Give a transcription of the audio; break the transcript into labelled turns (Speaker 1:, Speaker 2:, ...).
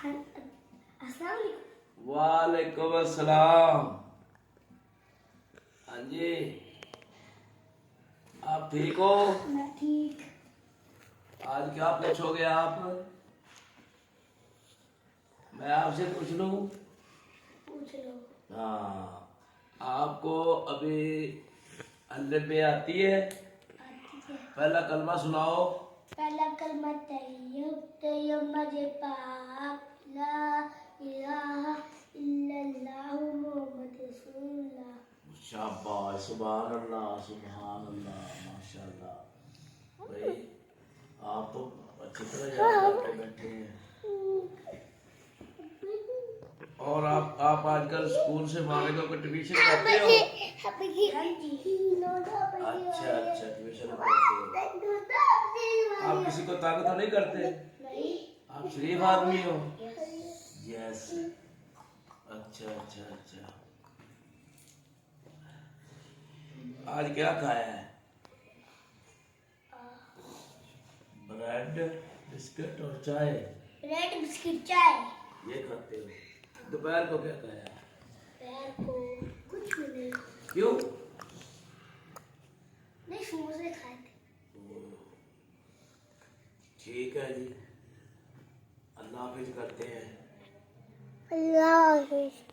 Speaker 1: अस्सलाम वालेकुम।
Speaker 2: वालेकुम अस्सलाम। हाँ जी, आप ठीक हो?
Speaker 1: मैं ठीक।
Speaker 2: आज क्या पूछोगे आप? मैं आपसे पूछ लूं?
Speaker 1: पूछ लो।
Speaker 2: हाँ, आपको अभी अल्लाह पे आती है?
Speaker 1: आती है।
Speaker 2: पहला कलमा सुनाओ।
Speaker 1: पहला कलमा तैयब तैयब मजे पाक ला इलाहा इल्लल्लाह मुहम्मद रसूलुल्लाह।
Speaker 2: शाबाश, सुभान अल्लाह, सुभान अल्लाह, माशाल्लाह। भाई आप तो अच्छी तरह याद करके बैठे हैं। और आप आजकल स्कूल से फारिग होकर ट्यूशन जाते हो? अच्छा अच्छा, ट्यूशन पढ़ते हो। आप किसी को तंग तो नहीं करते?
Speaker 1: नहीं।
Speaker 2: आप शरीफ आदमी हो? यस। अच्छा अच्छा अच्छा। आज क्या खाया है? ब्रेड, बिस्किट और चाय।
Speaker 1: ब्रेड बिस्किट चाय।
Speaker 2: ये खाते हो? दोपहर को क्या खाया?
Speaker 1: दोपहर को कुछ भी नहीं।
Speaker 2: क्यों?
Speaker 1: नहीं, समोसे खाए थे।
Speaker 2: ठीक है जी, अल्लाह हाफिज करते हैं।
Speaker 1: अल्लाह हाफिज।